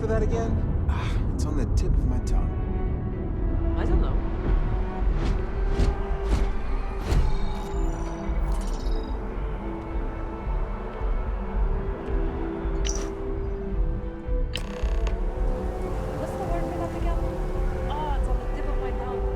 for that again? It's on the tip of my tongue. I don't know. What's the word for that again? Oh, it's on the tip of my tongue.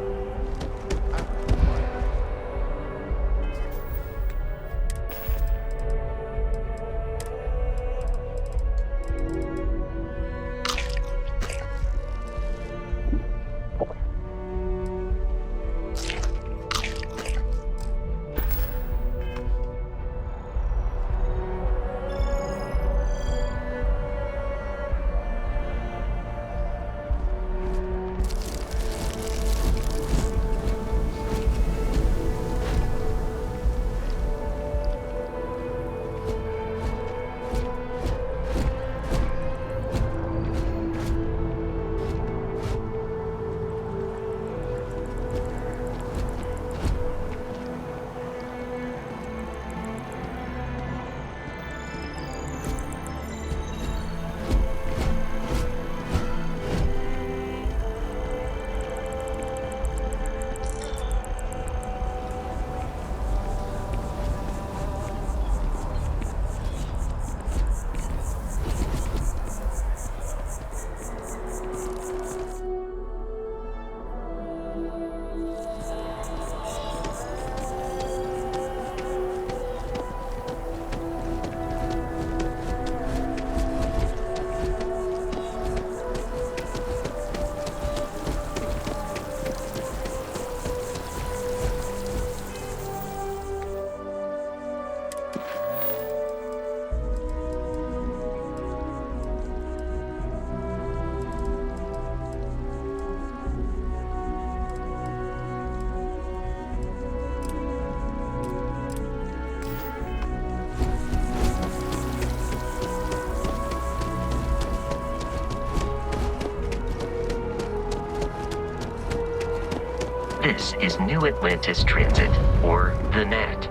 This is New Atlantis Transit, or the NAT.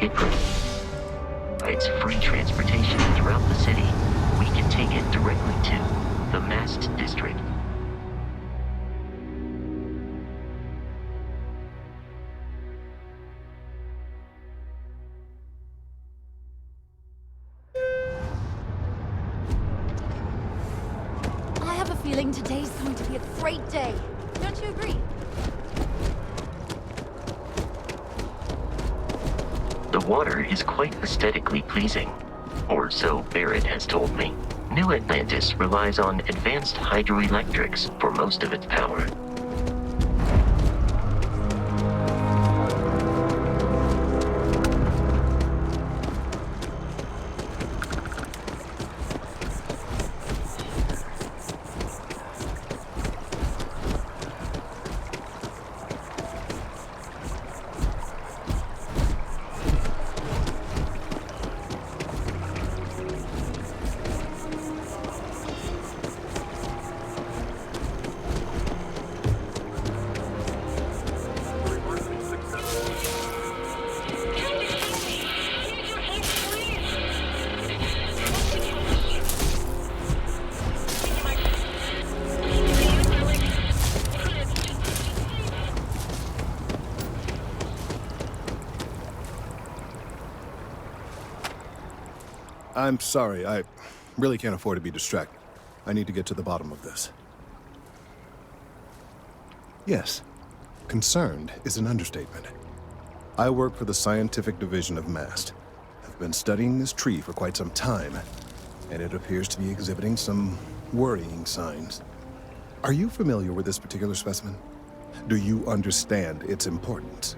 It provides free transportation throughout the city. We can take it directly to the Mast District. I have a feeling today's going to be a great day. Don't you agree? The water is quite aesthetically pleasing, or so Barrett has told me. New Atlantis relies on advanced hydroelectrics for most of its power. I'm sorry, I really can't afford to be distracted. I need to get to the bottom of this. Yes, concerned is an understatement. I work for the scientific division of MAST. I've been studying this tree for quite some time, and it appears to be exhibiting some worrying signs. Are you familiar with this particular specimen? Do you understand its importance?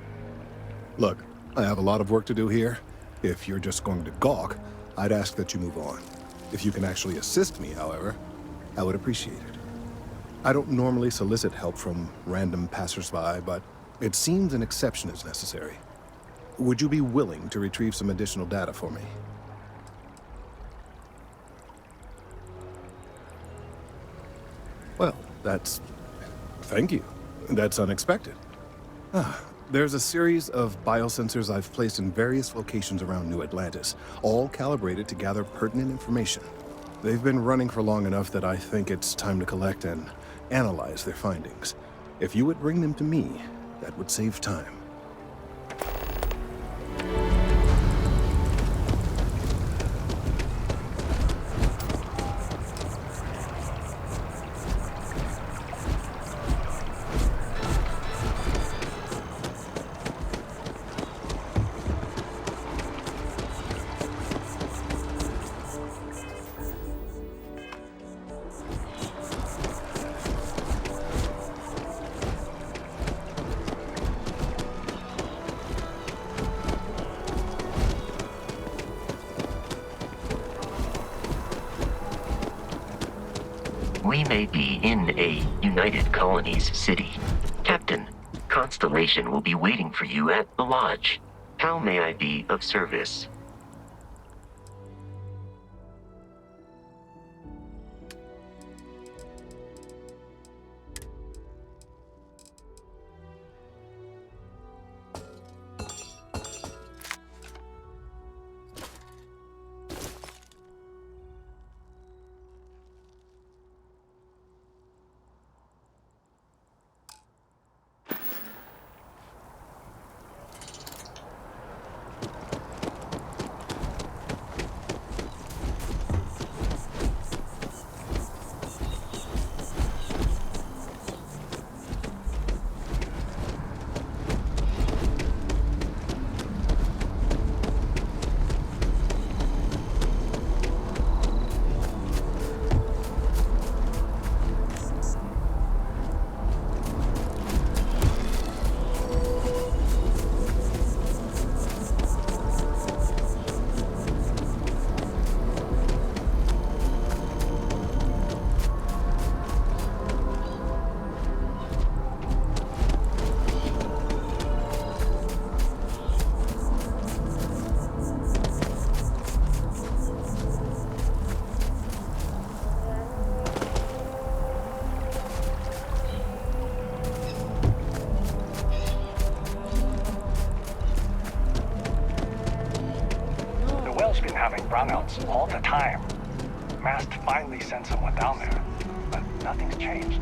Look, I have a lot of work to do here. If you're just going to gawk, I'd ask that you move on. If you can actually assist me, however, I would appreciate it. I don't normally solicit help from random passersby, but it seems an exception is necessary. Would you be willing to retrieve some additional data for me? Well, thank you. That's unexpected. There's a series of biosensors I've placed in various locations around New Atlantis, all calibrated to gather pertinent information. They've been running for long enough that I think it's time to collect and analyze their findings. If you would bring them to me, that would save time. We may be in a United Colonies city. Captain, Constellation will be waiting for you at the lodge. How may I be of service? Been having brownouts all the time. Mast finally sent someone down there, but nothing's changed.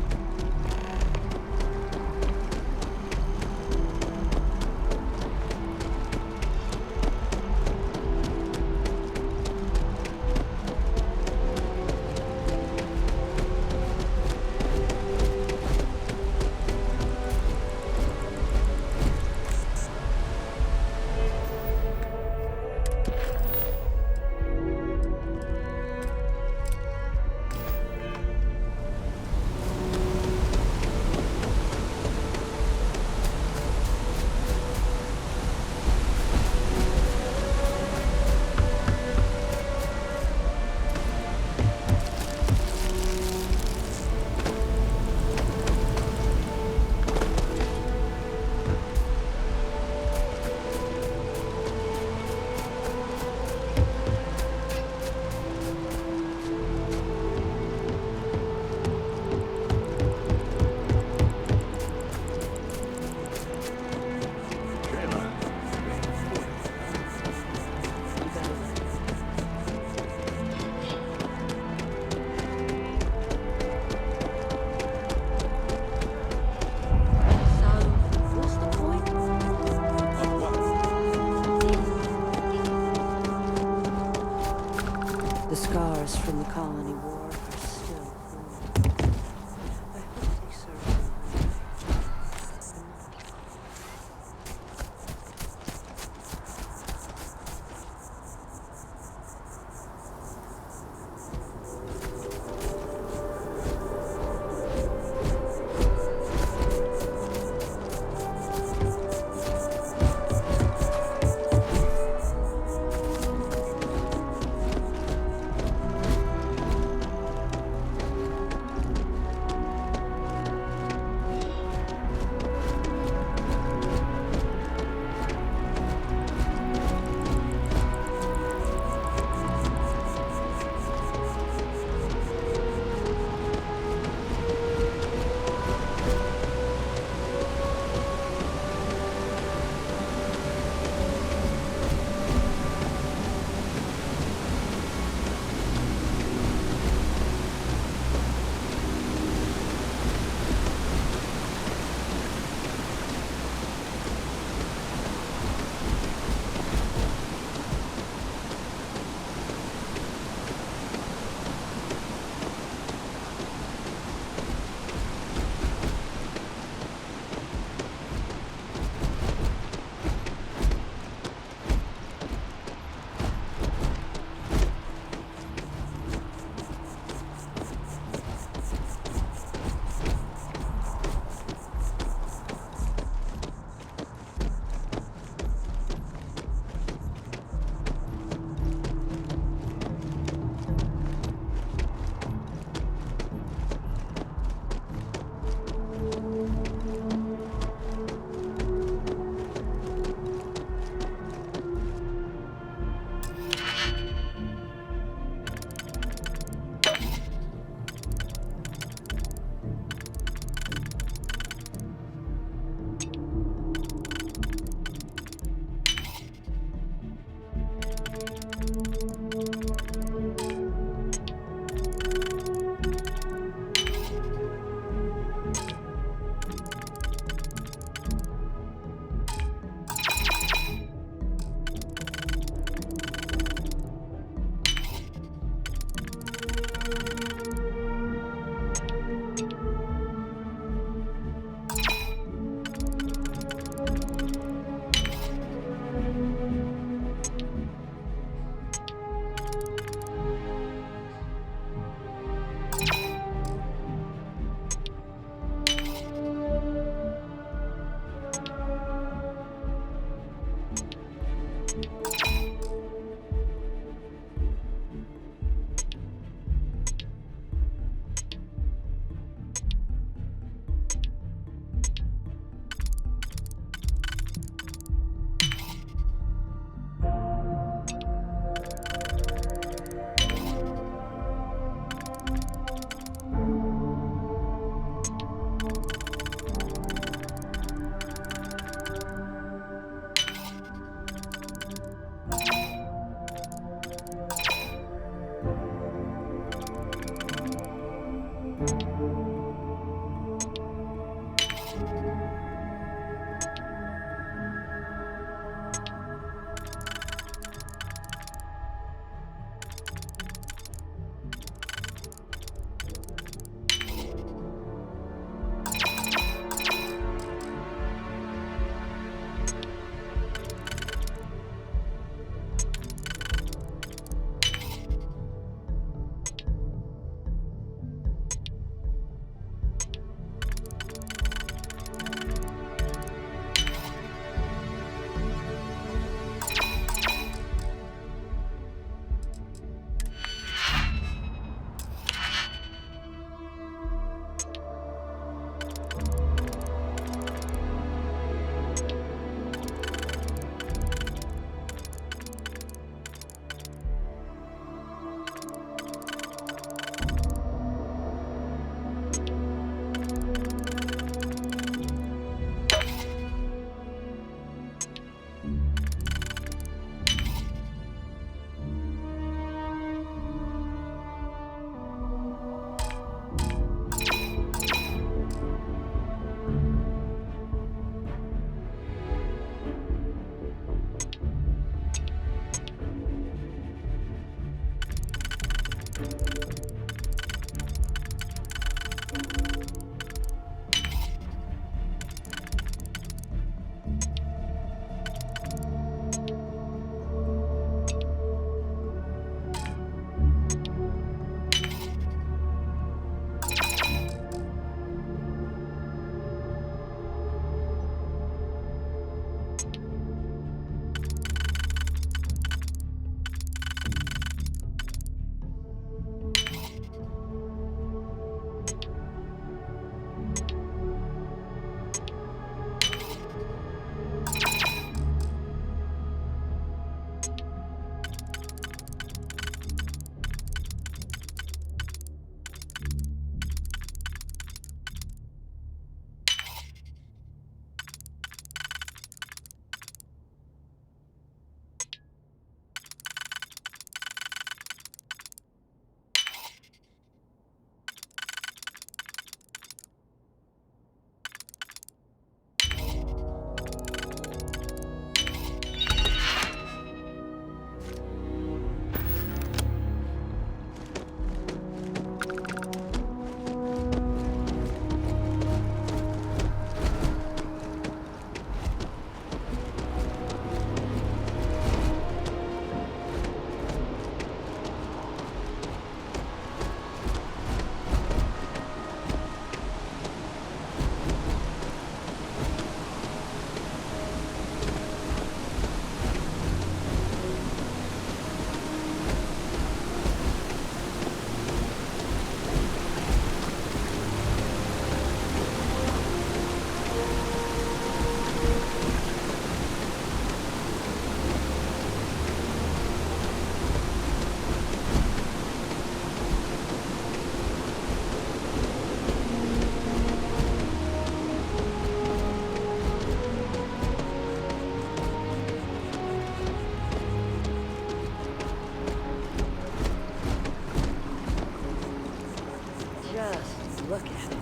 Let's look at it.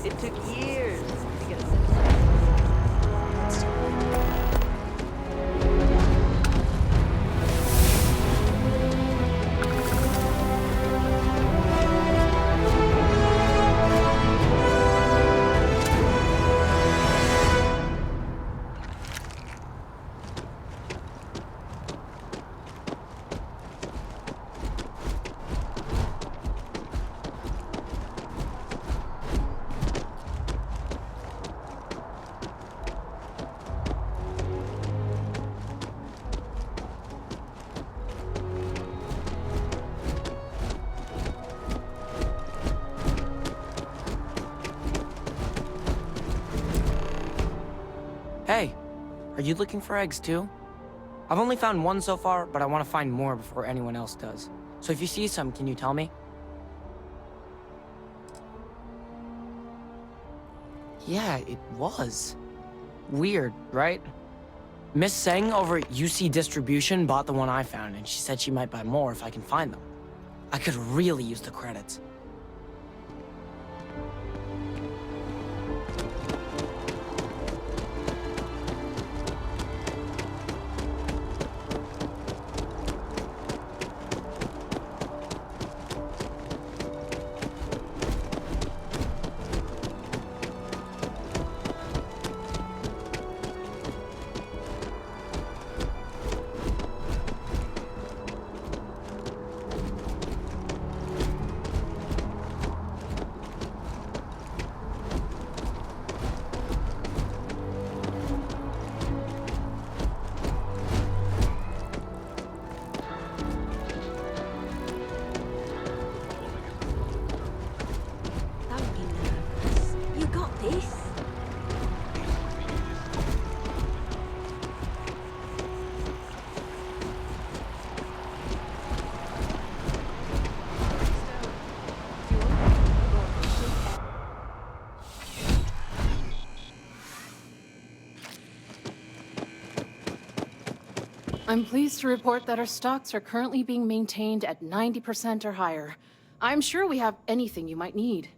It took years to get a Hey, are you looking for eggs too? I've only found one so far, but I want to find more before anyone else does. So if you see some, can you tell me? Yeah, it was. Weird, right? Miss Seng over at UC Distribution bought the one I found, and she said she might buy more if I can find them. I could really use the credits. Don't be nervous. You got this. I'm pleased to report that our stocks are currently being maintained at 90% or higher. I'm sure we have anything you might need.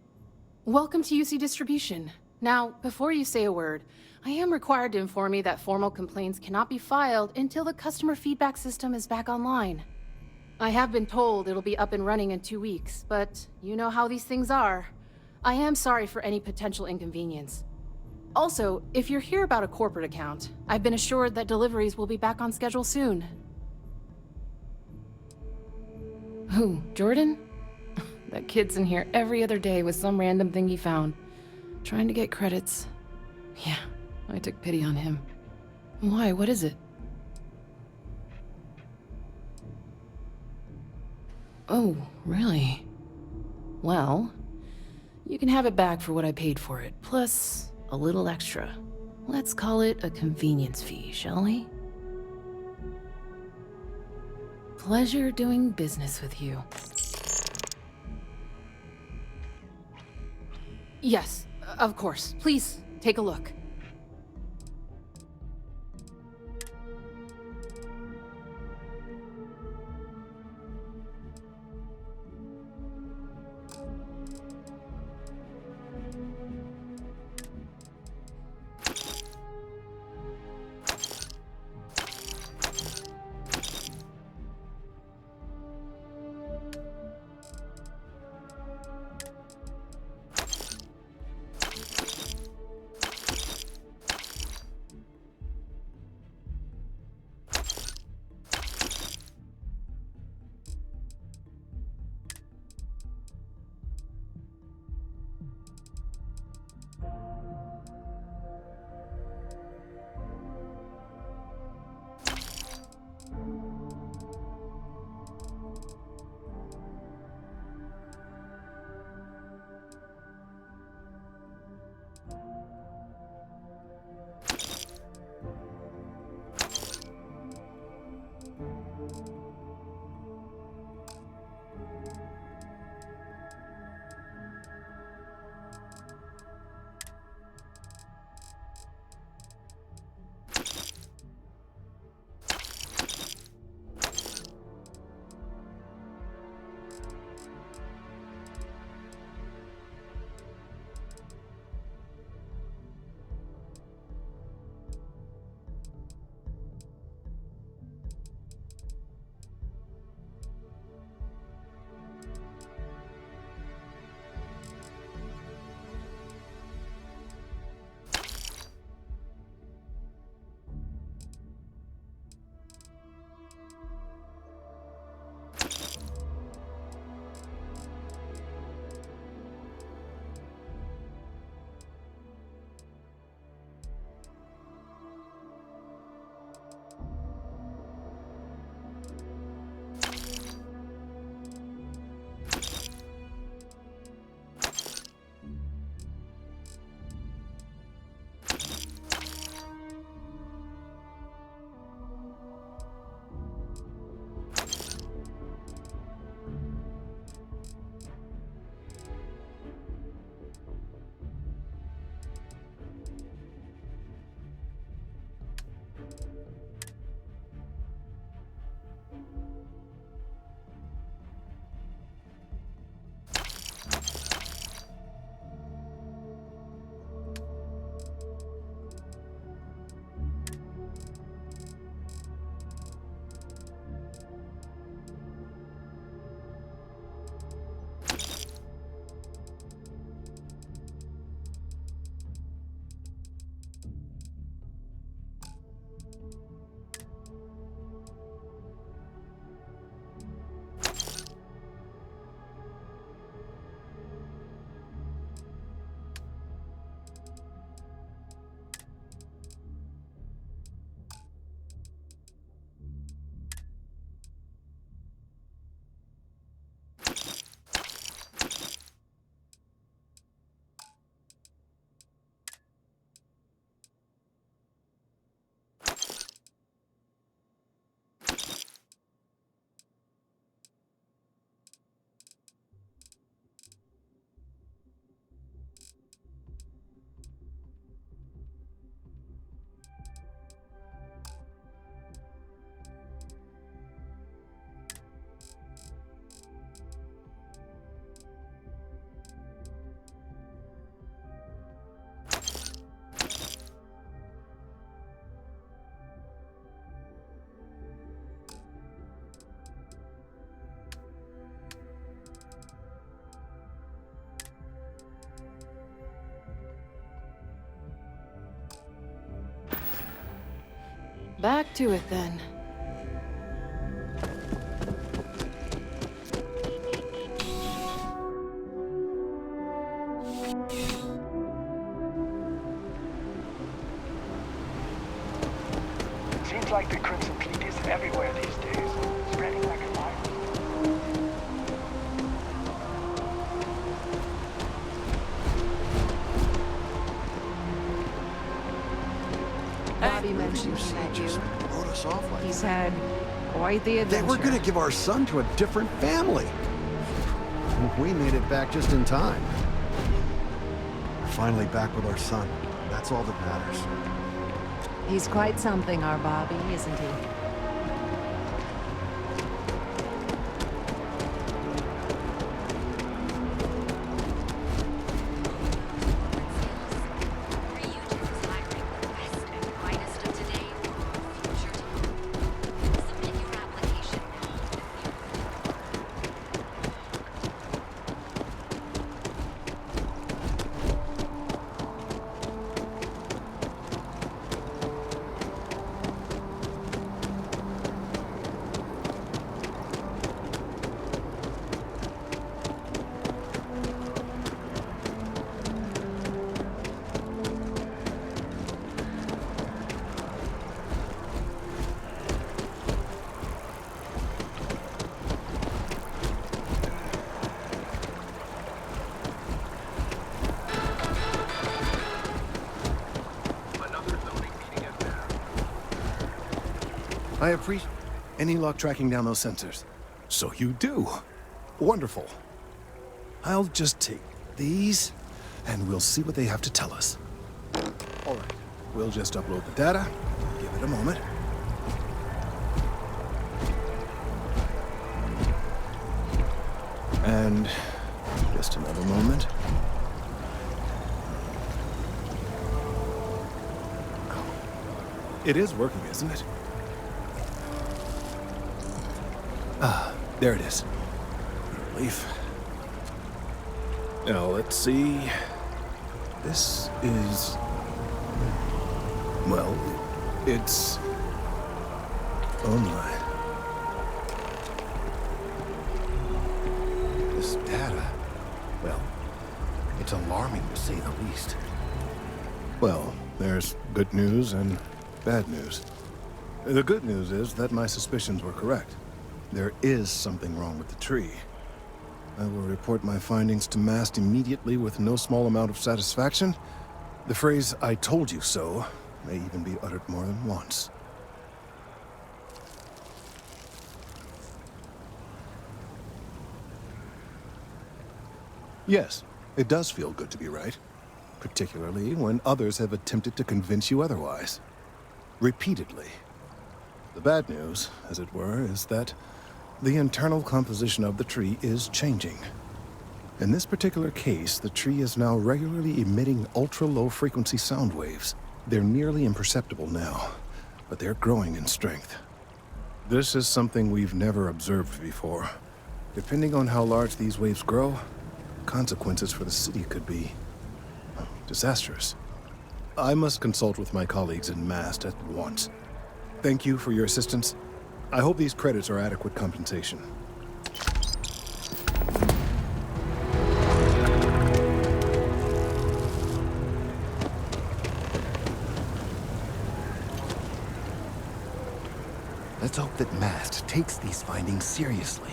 Welcome to UC Distribution. Now, before you say a word, I am required to inform you that formal complaints cannot be filed until the customer feedback system is back online. I have been told it'll be up and running in 2 weeks, but you know how these things are. I am sorry for any potential inconvenience. Also, if you're here about a corporate account, I've been assured that deliveries will be back on schedule soon. Who, Jordan? That kid's in here every other day with some random thing he found. Trying to get credits. Yeah, I took pity on him. Why, what is it? Oh, really? Well, you can have it back for what I paid for it, plus a little extra. Let's call it a convenience fee, shall we? Pleasure doing business with you. Yes, of course. Please, take a look. Back to it then. Seems like the Crimson Fleet is everywhere these days, spreading like a virus. Bobby mentioned he met you. Wrote us off like He's had quite the they adventure. were gonna give our son to a different family. We made it back just in time. We're finally back with our son. That's all that matters. He's quite something, our Bobby, isn't he? I appreciate any luck tracking down those sensors. So you do. Wonderful. I'll just take these, and we'll see what they have to tell us. All right. We'll just upload the data. Give it a moment. And just another moment. It is working, isn't it? Ah, there it is. Relief. Now, let's see. This is... well, it's... oh my. This data... well, it's alarming to say the least. Well, there's good news and bad news. The good news is that my suspicions were correct. There is something wrong with the tree. I will report my findings to MAST immediately with no small amount of satisfaction. The phrase, "I told you so," may even be uttered more than once. Yes, it does feel good to be right. Particularly when others have attempted to convince you otherwise. Repeatedly. The bad news, as it were, is that the internal composition of the tree is changing. In this particular case, the tree is now regularly emitting ultra-low frequency sound waves. They're nearly imperceptible now, but they're growing in strength. This is something we've never observed before. Depending on how large these waves grow, consequences for the city could be disastrous. I must consult with my colleagues in MAST at once. Thank you for your assistance. I hope these credits are adequate compensation. Let's hope that MAST takes these findings seriously.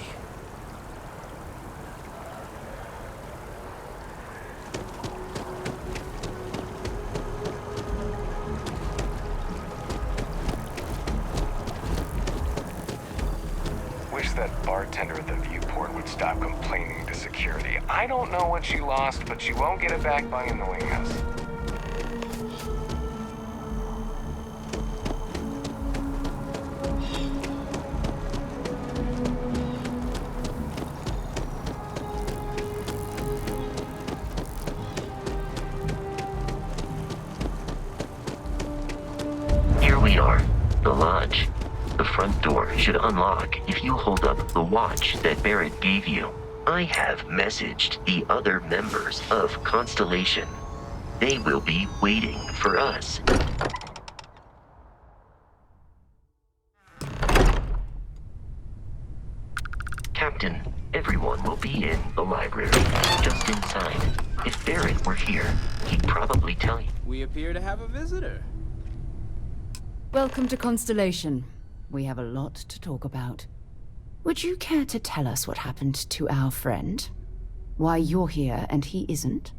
That bartender at the viewport would stop complaining to security. I don't know what she lost, but she won't get it back by annoying us. Here we are, the lodge. The front door should unlock if you hold up the watch that Barrett gave you. I have messaged the other members of Constellation. They will be waiting for us. be in the library, just inside. If Barrett were here, he'd probably tell you. We appear to have a visitor. Welcome to Constellation. We have a lot to talk about. Would you care to tell us what happened to our friend? Why you're here and he isn't?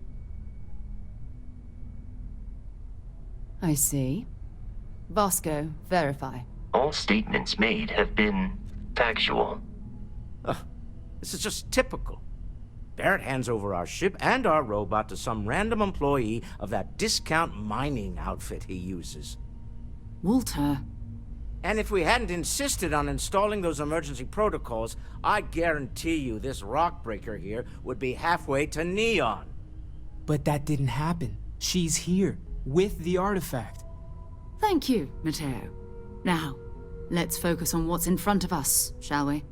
I see. Vasco, verify. All statements made have been factual. This is just typical. Barrett hands over our ship and our robot to some random employee of that discount mining outfit he uses. Walter. And if we hadn't insisted on installing those emergency protocols, I guarantee you this rock breaker here would be halfway to Neon. But that didn't happen. She's here, with the artifact. Thank you, Matteo. Now, let's focus on what's in front of us, shall we?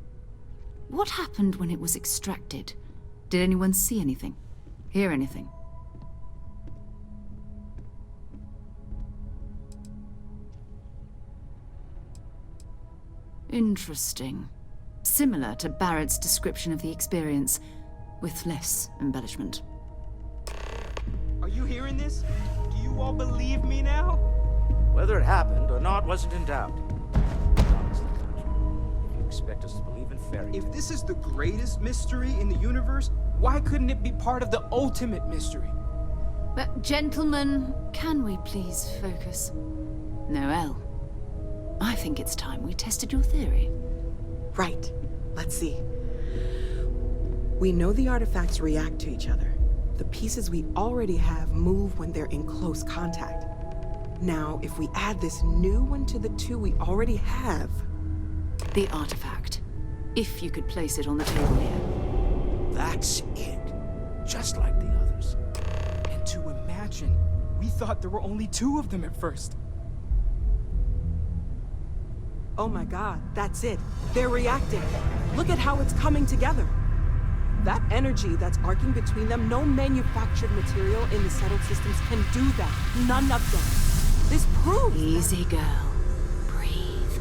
What happened when it was extracted? Did anyone see anything? Hear anything? Interesting. Similar to Barrett's description of the experience, with less embellishment. Are you hearing this? Do you all believe me now? Whether it happened or not wasn't in doubt. Honestly, Country, if you expect us to believe in fairy tales... If this is the greatest mystery in the universe, why couldn't it be part of the ultimate mystery? But gentlemen, can we please focus? Noelle, I think it's time we tested your theory. Right. Let's see. We know the artifacts react to each other. The pieces we already have move when they're in close contact. Now, if we add this new one to the two we already have... The artifact. If you could place it on the table here. That's it. Just like the others. And to imagine, we thought there were only 2 of them at first. Oh my god, that's it. They're reacting. Look at how it's coming together. That energy that's arcing between them, no manufactured material in the settled systems can do that. None of them. This proves... Easy, girl. Breathe.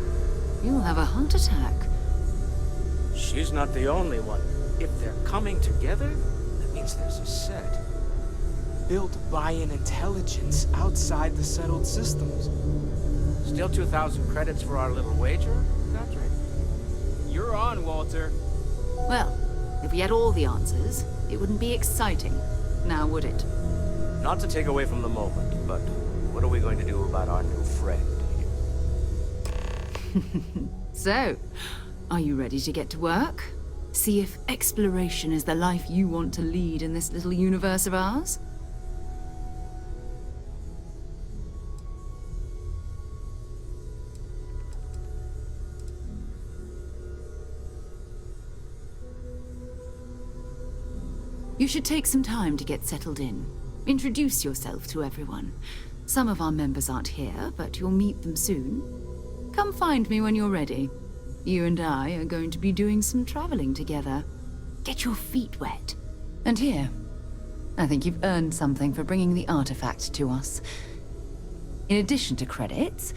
You'll have a heart attack. She's not the only one. If they're coming together, that means there's a set. Built by an intelligence outside the settled systems. Still 2,000 credits for our little wager, Country? You're on, Walter. Well, if we had all the answers, it wouldn't be exciting, now would it? Not to take away from the moment, but what are we going to do about our new friend here? So, are you ready to get to work? See if exploration is the life you want to lead in this little universe of ours? You should take some time to get settled in. Introduce yourself to everyone. Some of our members aren't here, but you'll meet them soon. Come find me when you're ready. You and I are going to be doing some traveling together. Get your feet wet. And here, I think you've earned something for bringing the artifact to us. In addition to credits,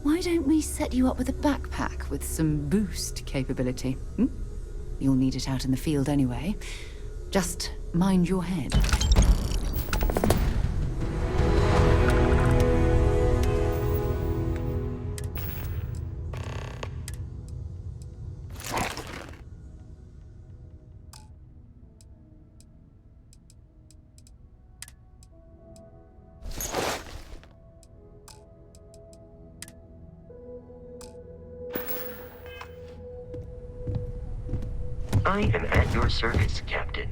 why don't we set you up with a backpack with some boost capability? You'll need it out in the field anyway. Just mind your head. I am at your service, Captain.